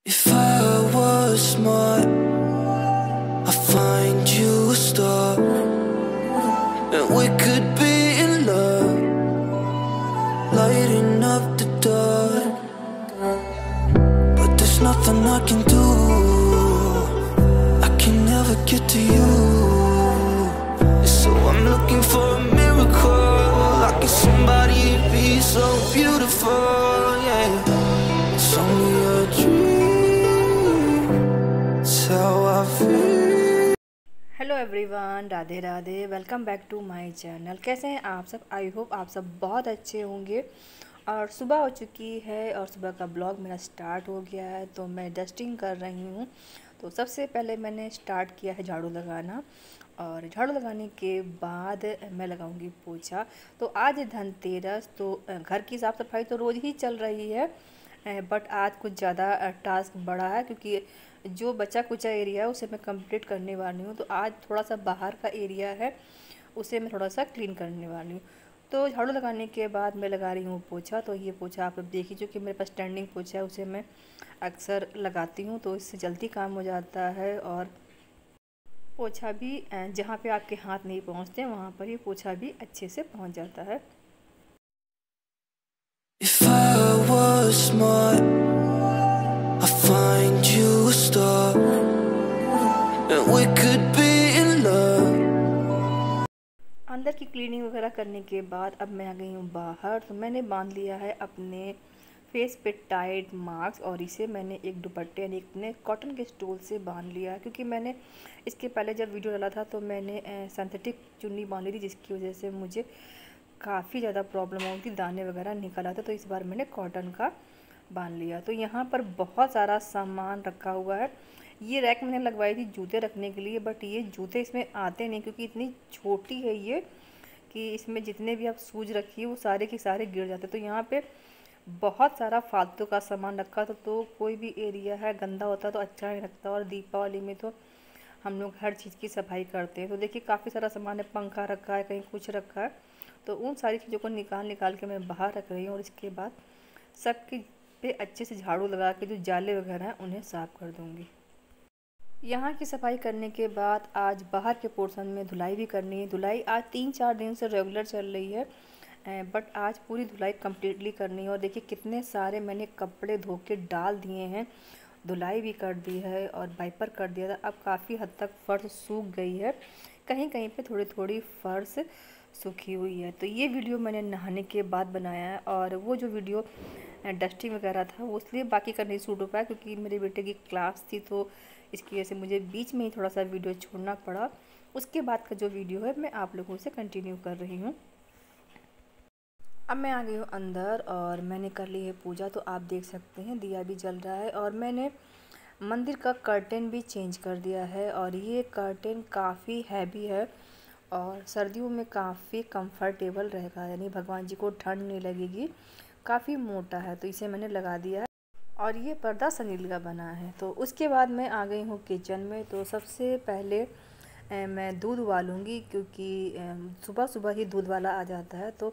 If I was smart, I'd find you a star, and we could be in love, lighting up the dark. But there's nothing I can do, I can never get to you. So I'm looking for a miracle, like it's somebody to be so beautiful, yeah. It's only a dream, it's how I feel. Hello everyone, Radhe Radhe. Welcome back to my channel. कैसे हैं आप सब? I hope आप सब बहुत अच्छे होंगे। और सुबह हो चुकी है और सुबह का ब्लॉग मेरा स्टार्ट हो गया है, तो मैं डस्टिंग कर रही हूँ। तो सबसे पहले मैंने स्टार्ट किया है झाड़ू लगाना, और झाड़ू लगाने के बाद मैं लगाऊंगी पोछा। तो आज धनतेरस, तो घर की साफ़ सफाई तो रोज़ ही चल रही है, बट आज कुछ ज़्यादा टास्क बड़ा है, क्योंकि जो बचा कुचा एरिया है उसे मैं कंप्लीट करने वाली हूँ। तो आज थोड़ा सा बाहर का एरिया है, उसे मैं थोड़ा सा क्लीन करने वाली हूँ। तो झाड़ू लगाने के बाद मैं लगा रही हूँ पोछा। तो ये पोछा आप लोग देखिए, जो कि मेरे पास स्टैंडिंग पोछा है, उसे मैं अक्सर लगाती हूँ, तो इससे जल्दी काम हो जाता है। और पोछा भी जहाँ पे आपके हाथ नहीं पहुँचते वहाँ पर ये पोछा भी अच्छे से पहुँच जाता है। If I was smart, I'd find you a star, and we could be in love. अंदर की क्लीनिंग वगैरह करने के बाद अब मैं आ गई हूँ बाहर। तो मैंने बांध लिया है अपने फेस पे टाइट मास्क, और इसे मैंने एक दुपट्टे यानी अपने कॉटन के स्टोल से बांध लिया, क्योंकि मैंने इसके पहले जब वीडियो डाला था तो मैंने सिंथेटिक चुन्नी बांधी थी, जिसकी वजह से मुझे काफ़ी ज़्यादा प्रॉब्लम होगी, दाने वगैरह निकल आते। तो इस बार मैंने कॉटन का बांध लिया। तो यहाँ पर बहुत सारा सामान रखा हुआ है। ये रैक मैंने लगवाई थी जूते रखने के लिए, बट ये जूते इसमें आते नहीं, क्योंकि इतनी छोटी है ये कि इसमें जितने भी आप शूज रखिए वो सारे के सारे गिर जाते। तो यहाँ पे बहुत सारा फालतू का सामान रखा था। तो कोई भी एरिया है गंदा होता तो अच्छा नहीं लगता, और दीपावली में तो हम लोग हर चीज़ की सफाई करते हैं। तो देखिए काफ़ी सारा सामान है, पंखा रखा है, कहीं कुछ रखा है। तो उन सारी चीज़ों को निकाल निकाल के मैं बाहर रख रही हूँ, और इसके बाद सब के पे अच्छे से झाड़ू लगा के जो जाले वगैरह हैं उन्हें साफ़ कर दूँगी। यहाँ की सफाई करने के बाद आज बाहर के पोर्शन में धुलाई भी करनी है। धुलाई आज 3-4 दिन से रेगुलर चल रही है, बट आज पूरी धुलाई कम्प्लीटली करनी है। और देखिए कितने सारे मैंने कपड़े धो के डाल दिए हैं, धुलाई भी कर दी है और वाइपर कर दिया था। अब काफ़ी हद तक फ़र्श सूख गई है, कहीं कहीं पे थोड़ी थोड़ी फ़र्श सूखी हुई है। तो ये वीडियो मैंने नहाने के बाद बनाया है, और वो जो वीडियो डस्टिंग वगैरह था वो इसलिए बाकी का नहीं शूट हो पाया, क्योंकि मेरे बेटे की क्लास थी, तो इसकी वजह से मुझे बीच में ही थोड़ा सा वीडियो छोड़ना पड़ा। उसके बाद का जो वीडियो है मैं आप लोगों से कंटिन्यू कर रही हूँ। अब मैं आ गई हूँ अंदर, और मैंने कर ली है पूजा। तो आप देख सकते हैं दिया भी जल रहा है, और मैंने मंदिर का कर्टेन भी चेंज कर दिया है। और ये कर्टेन काफ़ी हैवी है, और सर्दियों में काफ़ी कंफर्टेबल रहेगा, यानी भगवान जी को ठंड नहीं लगेगी। काफ़ी मोटा है, तो इसे मैंने लगा दिया है। और ये पर्दा सनील का बना है। तो उसके बाद मैं आ गई हूँ किचन में। तो सबसे पहले मैं दूध उबालूँगी, क्योंकि सुबह सुबह ही दूध वाला आ जाता है, तो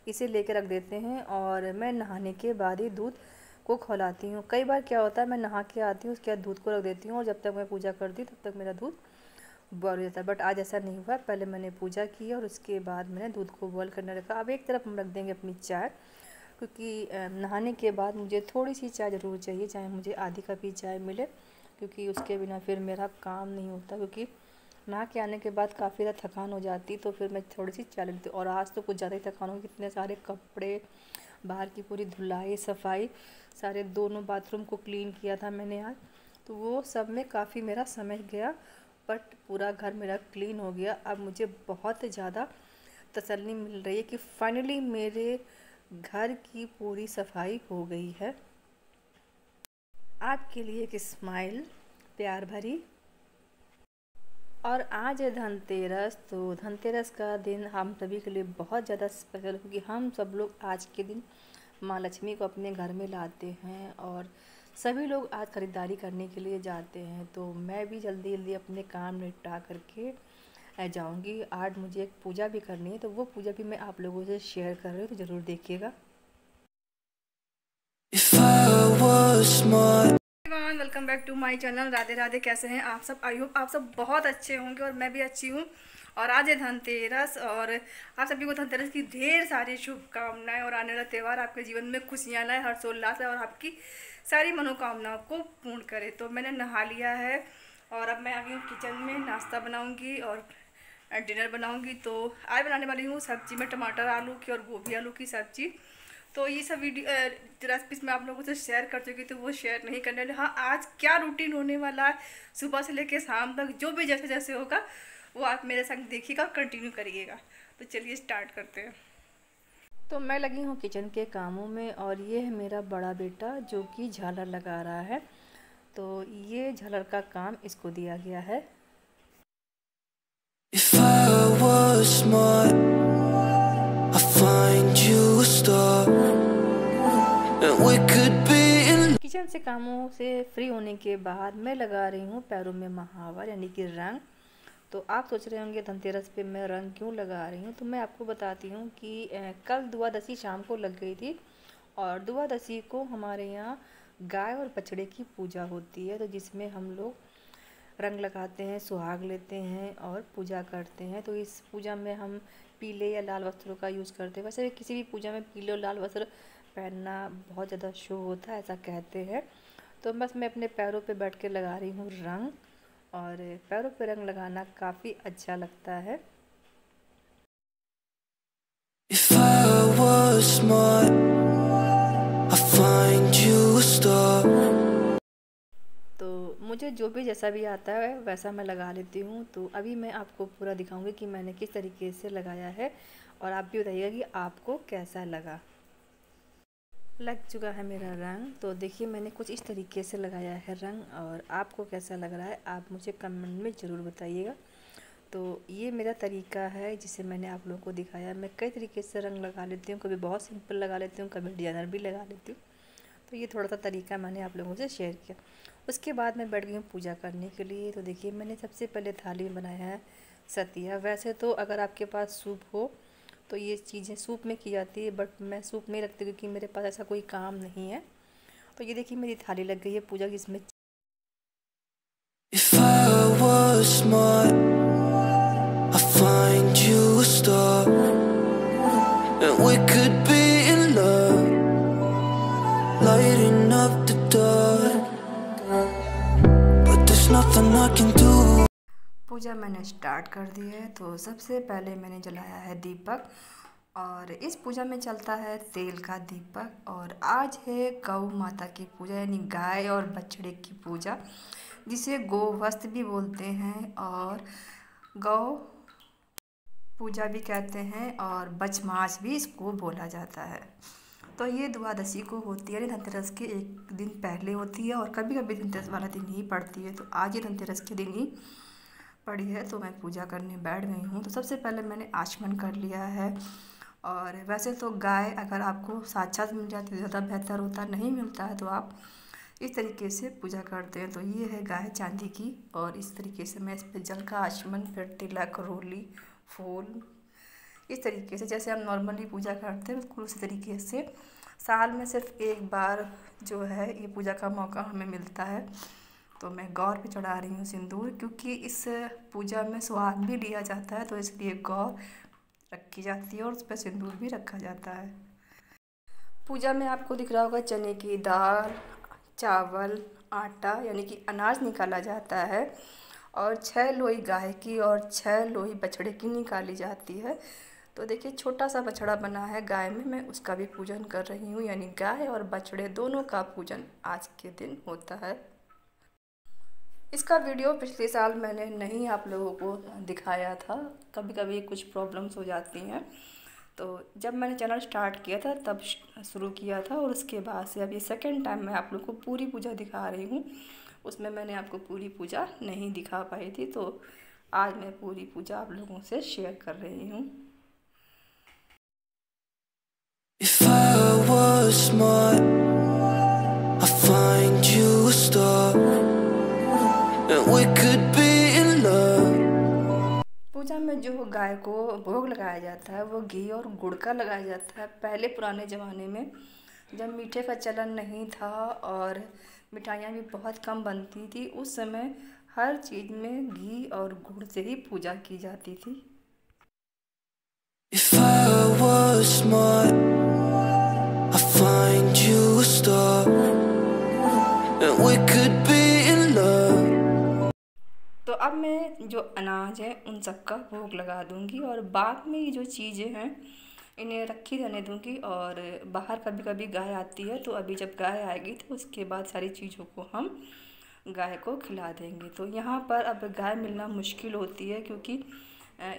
इसे लेके रख देते हैं। और मैं नहाने के बाद ही दूध को खौलाती हूँ। कई बार क्या होता है, मैं नहा के आती हूँ, उसके बाद दूध को रख देती हूँ, और जब तक मैं पूजा करती हूँ तब तक मेरा दूध बॉयल हो जाता है। बट आज ऐसा नहीं हुआ, पहले मैंने पूजा की और उसके बाद मैंने दूध को बॉयल करने रखा। अब एक तरफ हम रख देंगे अपनी चाय, क्योंकि नहाने के बाद मुझे थोड़ी सी चाय ज़रूर चाहिए, चाहे मुझे आधी कप ही चाय मिले, क्योंकि उसके बिना फिर मेरा काम नहीं होता। क्योंकि नहा के आने के बाद काफ़ी ज़्यादा थकान हो जाती, तो फिर मैं थोड़ी सी चाय लेती हूँ। और आज तो कुछ ज़्यादा ही थकान हो, कितने सारे कपड़े, बाहर की पूरी धुलाई सफाई, सारे दोनों बाथरूम को क्लीन किया था मैंने आज, तो वो सब में काफ़ी मेरा समय गया। बट पूरा घर मेरा क्लीन हो गया। अब मुझे बहुत ज़्यादा तसल्ली मिल रही है कि फाइनली मेरे घर की पूरी सफाई हो गई है। आपके लिए एक स्माइल प्यार भरी। और आज है धनतेरस। तो धनतेरस का दिन हम सभी के लिए बहुत ज़्यादा स्पेशल, क्योंकि हम सब लोग आज के दिन माँ लक्ष्मी को अपने घर में लाते हैं, और सभी लोग आज ख़रीदारी करने के लिए जाते हैं। तो मैं भी जल्दी जल्दी अपने काम निपटा करके जाऊंगी। आज मुझे एक पूजा भी करनी है, तो वो पूजा भी मैं आप लोगों से शेयर कर रही हूँ, तो ज़रूर देखिएगा। If I was smart. Everyone, welcome back to my channel. Radhe Radhe. कैसे हैं आप सब? आई होप आप सब बहुत अच्छे होंगे और मैं भी अच्छी हूँ। और आज है धनतेरस और आप सभी को धनतेरस की ढेर सारी शुभकामनाएं। और आने वाला त्यौहार आपके जीवन में खुशियाँ लाए, हर्षोल्लास है और आपकी सारी मनोकामनाओं को पूर्ण करे। तो मैंने नहा लिया है और अब मैं आ गई हूँ किचन में। नाश्ता बनाऊँगी और डिनर बनाऊँगी। तो आज बनाने वाली हूँ सब्जी में टमाटर आलू की और गोभी आलू की सब्जी। तो ये सब वीडियो रेसिपीज मैं आप लोगों से शेयर कर चुकी थी, वो शेयर नहीं करने वाली। हाँ, आज क्या रूटीन होने वाला है सुबह से लेकर शाम तक, जो भी जैसे जैसे होगा वो आप मेरे संग देखिएगा, कंटिन्यू करिएगा। तो चलिए स्टार्ट करते हैं। तो मैं लगी हूँ किचन के कामों में और ये है मेरा बड़ा बेटा जो कि झालर लगा रहा है। तो ये झालर का काम इसको दिया गया है। If I was smart, I'd find you a star, and we could be in. Kitchen से कामों से फ्री होने के बाद मैं लगा रही हूँ पैरों में महावर यानी कि रंग। तो आप सोच रहे होंगे धनतेरस पे मैं रंग क्यों लगा रही हूँ। तो मैं आपको बताती हूँ कि कल द्वादशी शाम को लग गई थी और द्वादशी को हमारे यहाँ गाय और बछड़े की पूजा होती है। तो जिसमें हम लोग रंग लगाते हैं, सुहाग लेते हैं और पूजा करते हैं। तो इस पूजा में हम पीले या लाल वस्त्रों का यूज़ करते हैं। वैसे किसी भी पूजा में पीले और लाल वस्त्र पहनना बहुत ज़्यादा शुभ होता है, ऐसा कहते हैं। तो बस मैं अपने पैरों पे बैठ के लगा रही हूँ रंग और पैरों पे रंग लगाना काफ़ी अच्छा लगता है। If I was smart, I'd find you a star. तो मुझे जो भी जैसा भी आता है वैसा मैं लगा लेती हूँ। तो अभी मैं आपको पूरा दिखाऊंगी कि मैंने किस तरीके से लगाया है और आप भी बताइएगा कि आपको कैसा लगा। लग चुका है मेरा रंग। तो देखिए मैंने कुछ इस तरीके से लगाया है रंग और आपको कैसा लग रहा है आप मुझे कमेंट में ज़रूर बताइएगा। तो ये मेरा तरीका है जिसे मैंने आप लोगों को दिखाया। मैं कई तरीके से रंग लगा लेती हूँ, कभी बहुत सिंपल लगा लेती हूँ, कभी डिज़ाइनर भी लगा लेती हूँ। तो ये थोड़ा सा तरीका मैंने आप लोगों से शेयर किया। उसके बाद मैं बैठ गई हूँ पूजा करने के लिए। तो देखिए मैंने सबसे पहले थाली में बनाया है सतिया। वैसे तो अगर आपके पास सूप हो तो ये चीज़ें सूप में की जाती है, बट मैं सूप नहीं रखती क्योंकि मेरे पास ऐसा कोई काम नहीं है। तो ये देखिए मेरी थाली लग गई है पूजा की। इसमें If I was smart, I'd find you a star, and we could be in love, lighting up the dark, but there's nothing I can do. पूजा मैंने स्टार्ट कर दी है। तो सबसे पहले मैंने जलाया है दीपक और इस पूजा में चलता है तेल का दीपक। और आज है गौ माता की पूजा यानी गाय और बछड़े की पूजा, जिसे गोवस्त भी बोलते हैं और गौ पूजा भी कहते हैं और बछमास भी इसको बोला जाता है। तो ये द्वादशी को होती है, धनतेरस के एक दिन पहले होती है और कभी कभी धनतेरस वाला दिन ही पड़ती है। तो आज ये धनतेरस के दिन ही पड़ी है। तो मैं पूजा करने बैठ गई हूँ। तो सबसे पहले मैंने आचमन कर लिया है। और वैसे तो गाय अगर आपको साक्षात मिल जाती है ज़्यादा बेहतर होता, नहीं मिलता है तो आप इस तरीके से पूजा करते हैं। तो ये है गाय चांदी की और इस तरीके से मैं इस पर जल का आचमन, फिर तिलक, रोली, फूल, इस तरीके से जैसे हम नॉर्मली पूजा करते हैं बिल्कुल उसी तरीके से। साल में सिर्फ एक बार जो है ये पूजा का मौका हमें मिलता है। तो मैं गौर पे चढ़ा रही हूँ सिंदूर, क्योंकि इस पूजा में सुहाग भी लिया जाता है। तो इसलिए गौर रखी जाती है और उस पर सिंदूर भी रखा जाता है। पूजा में आपको दिख रहा होगा चने की दाल, चावल, आटा यानी कि अनाज निकाला जाता है और 6 लोई गाय की और 6 लोई बछड़े की निकाली जाती है। तो देखिए छोटा सा बछड़ा बना है गाय में, मैं उसका भी पूजन कर रही हूँ। यानी गाय और बछड़े दोनों का पूजन आज के दिन होता है। इसका वीडियो पिछले साल मैंने नहीं आप लोगों को दिखाया था, कभी कभी कुछ प्रॉब्लम्स हो जाती हैं। तो जब मैंने चैनल स्टार्ट किया था तब शुरू किया था और उसके बाद से अब ये सेकंड टाइम मैं आप लोगों को पूरी पूजा दिखा रही हूँ। उसमें मैंने आपको पूरी पूजा नहीं दिखा पाई थी, तो आज मैं पूरी पूजा आप लोगों से शेयर कर रही हूँ। If I was smart, I'd find you a star, and we could be in love. पूजा में जो गाय को भोग लगाया जाता है वो घी और गुड़ का लगाया जाता है। पहले पुराने ज़माने में जब मीठे का चलन नहीं था और मिठाइयाँ भी बहुत कम बनती थी, उस समय हर चीज़ में घी और गुड़ से ही पूजा की जाती थी। If I was smart, I'd find you a star, and we could be in love. तो अब मैं जो अनाज है उन सब का भोग लगा दूंगी और बाद में ये जो चीज़ें हैं इन्हें रखी रहने दूंगी। और बाहर कभी कभी गाय आती है, तो अभी जब गाय आएगी तो उसके बाद सारी चीज़ों को हम गाय को खिला देंगे। तो यहाँ पर अब गाय मिलना मुश्किल होती है, क्योंकि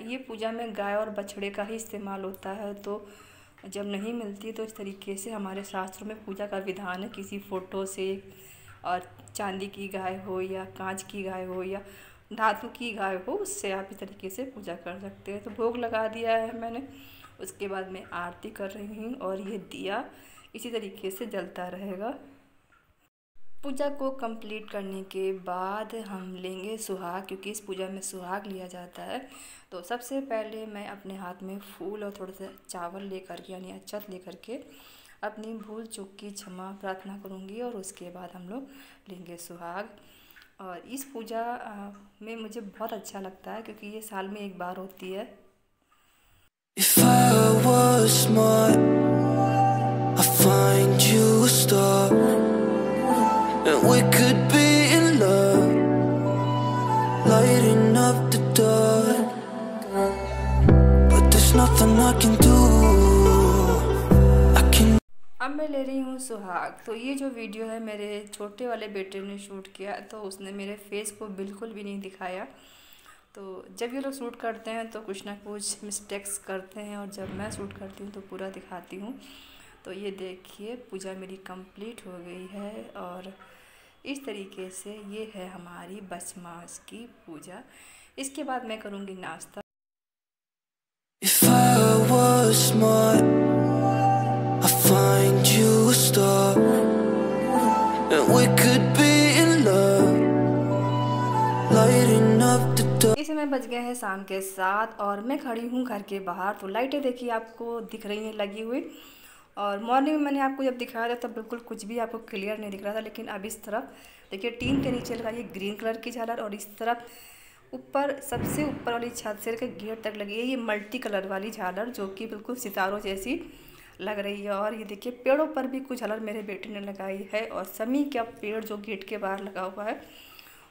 ये पूजा में गाय और बछड़े का ही इस्तेमाल होता है। तो जब नहीं मिलती तो इस तरीके से हमारे शास्त्रों में पूजा का विधान है, किसी फ़ोटो से, और चांदी की गाय हो या कांच की गाय हो या धातु की गाय हो, उससे आप इस तरीके से पूजा कर सकते हैं। तो भोग लगा दिया है मैंने, उसके बाद मैं आरती कर रही हूँ और ये दिया इसी तरीके से जलता रहेगा। पूजा को कंप्लीट करने के बाद हम लेंगे सुहाग, क्योंकि इस पूजा में सुहाग लिया जाता है। तो सबसे पहले मैं अपने हाथ में फूल और थोड़ा सा चावल लेकर के यानी अक्षत लेकर के अपनी भूल चूक की क्षमा प्रार्थना करूँगी और उसके बाद हम लोग लेंगे सुहाग। और इस पूजा में मुझे बहुत अच्छा लगता है, क्योंकि ये साल में एक बार होती है। If I was smart, I'd find you a star, and we could be in love, lighting up the dark. But there's nothing I can do. अब मैं ले रही हूँ सुहाग। तो ये जो वीडियो है मेरे छोटे वाले बेटे ने शूट किया, तो उसने मेरे फेस को बिल्कुल भी नहीं दिखाया। तो जब ये लोग शूट करते हैं तो कुछ ना कुछ मिस्टेक्स करते हैं, और जब मैं शूट करती हूँ तो पूरा दिखाती हूँ। तो ये देखिए पूजा मेरी कंप्लीट हो गई है, और इस तरीके से ये है हमारी बच मास की पूजा। इसके बाद मैं करूँगी नाश्ता। If I was smart, I'd find you a star, and we could be in love, lighting up the dark. इस समय बज गए हैं शाम के 7 और मैं खड़ी हूँ घर के बाहर। तो लाइटें देखिए आपको दिख रही हैं लगी हुई, और मॉर्निंग में मैंने आपको जब दिखाया था तब बिल्कुल कुछ भी आपको क्लियर नहीं दिख रहा था। लेकिन अब इस तरफ देखिए टीन के नीचे लगाई ग्रीन कलर की झालर, और इस तरफ ऊपर सबसे ऊपर वाली छत से लेकर गेट तक लगी है ये मल्टी कलर वाली झालर, जो कि बिल्कुल सितारों जैसी लग रही है। और ये देखिए पेड़ों पर भी कुछ झालर मेरे बेटे ने लगाई है, और समी का पेड़ जो गेट के बाहर लगा हुआ है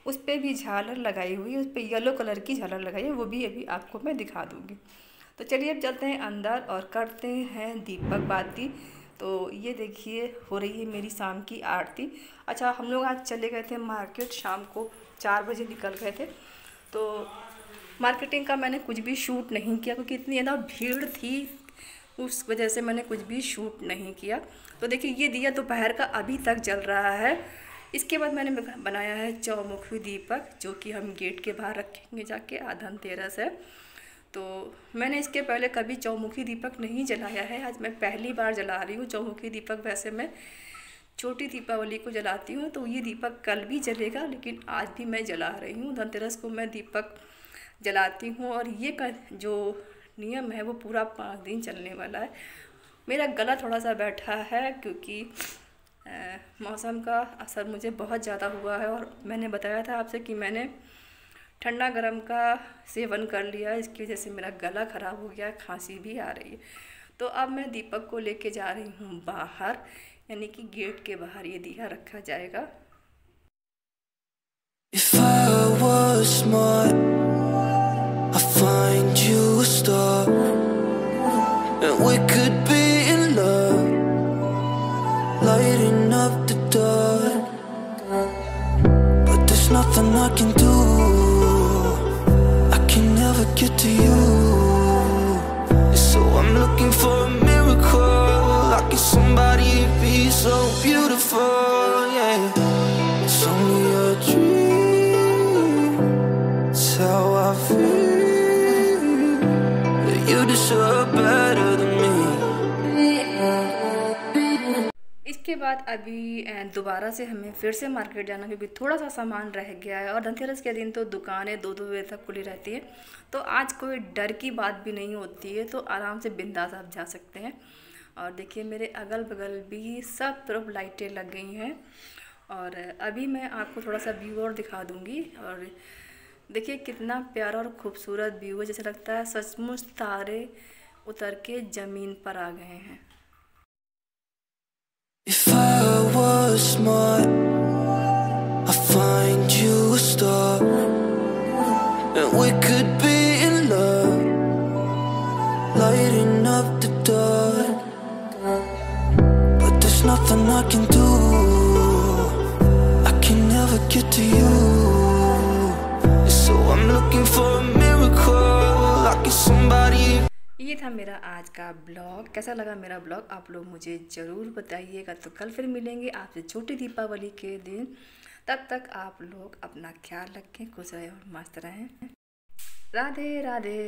उस पर भी झालर लगाई हुई है, उस पर येलो कलर की झालर लगाई है, वो भी अभी आपको मैं दिखा दूँगी। तो चलिए अब चलते हैं अंदर और करते हैं दीपक बाती। तो ये देखिए हो रही है मेरी शाम की आरती। अच्छा, हम लोग आज चले गए थे मार्केट, शाम को 4 बजे निकल गए थे। तो मार्केटिंग का मैंने कुछ भी शूट नहीं किया, क्योंकि इतनी ज़्यादा भीड़ थी, उस वजह से मैंने कुछ भी शूट नहीं किया। तो देखिए ये दिया दोपहर का अभी तक जल रहा है। इसके बाद मैंने बनाया है चौमुखी दीपक, जो कि हम गेट के बाहर रखेंगे जाके, धनतेरस है। तो मैंने इसके पहले कभी चौमुखी दीपक नहीं जलाया है, आज मैं पहली बार जला रही हूँ चौमुखी दीपक। वैसे मैं छोटी दीपावली को जलाती हूँ, तो ये दीपक कल भी जलेगा, लेकिन आज भी मैं जला रही हूँ। धनतेरस को मैं दीपक जलाती हूँ, और ये जो नियम है वो पूरा 5 दिन चलने वाला है। मेरा गला थोड़ा सा बैठा है, क्योंकि मौसम का असर मुझे बहुत ज़्यादा हुआ है, और मैंने बताया था आपसे कि मैंने ठंडा गरम का सेवन कर लिया, इसकी वजह से मेरा गला ख़राब हो गया, खांसी भी आ रही है। तो अब मैं दीपक को लेके जा रही हूँ बाहर, यानी कि गेट के बाहर ये दिया रखा जाएगा। If I was smart, I'd find you a star, and we could be in love, lighting up the dark. But there's nothing I can do, I can never get to you. So I'm looking for a miracle, like somebody be so beautiful, yeah. It's only a dream, it's how I feel, that you deserve better than me. इसके बाद अभी दोबारा से हमें फिर से market जाना, क्योंकि थोड़ा सा सामान रह गया है, और धनतेरस के दिन तो दुकानें 2-2 बजे तक खुली रहती है। तो आज कोई डर की बात भी नहीं होती है, तो आराम से बिंदास आप जा सकते हैं। और देखिए मेरे अगल बगल भी सब तरफ लाइटें लग गई हैं। और अभी मैं आपको थोड़ा सा व्यू और दिखा दूँगी। और देखिए कितना प्यारा और खूबसूरत व्यू है, जैसे लगता है सचमुच तारे उतर के ज़मीन पर आ गए हैं। If I was smart, I'd find you a star, and we could be in love, lighting up the dark. But there's nothing I can do, I can never get to you. So I'm looking for a miracle, like it's somebody. ये था मेरा आज का blog. कैसा लगा मेरा blog आप लोग मुझे ज़रूर बताइएगा। तो कल फिर मिलेंगे आपसे छोटी दीपावली के दिन। तब तक आप लोग अपना ख्याल रखें, खुश रहें और मस्त रहें। राधे राधे।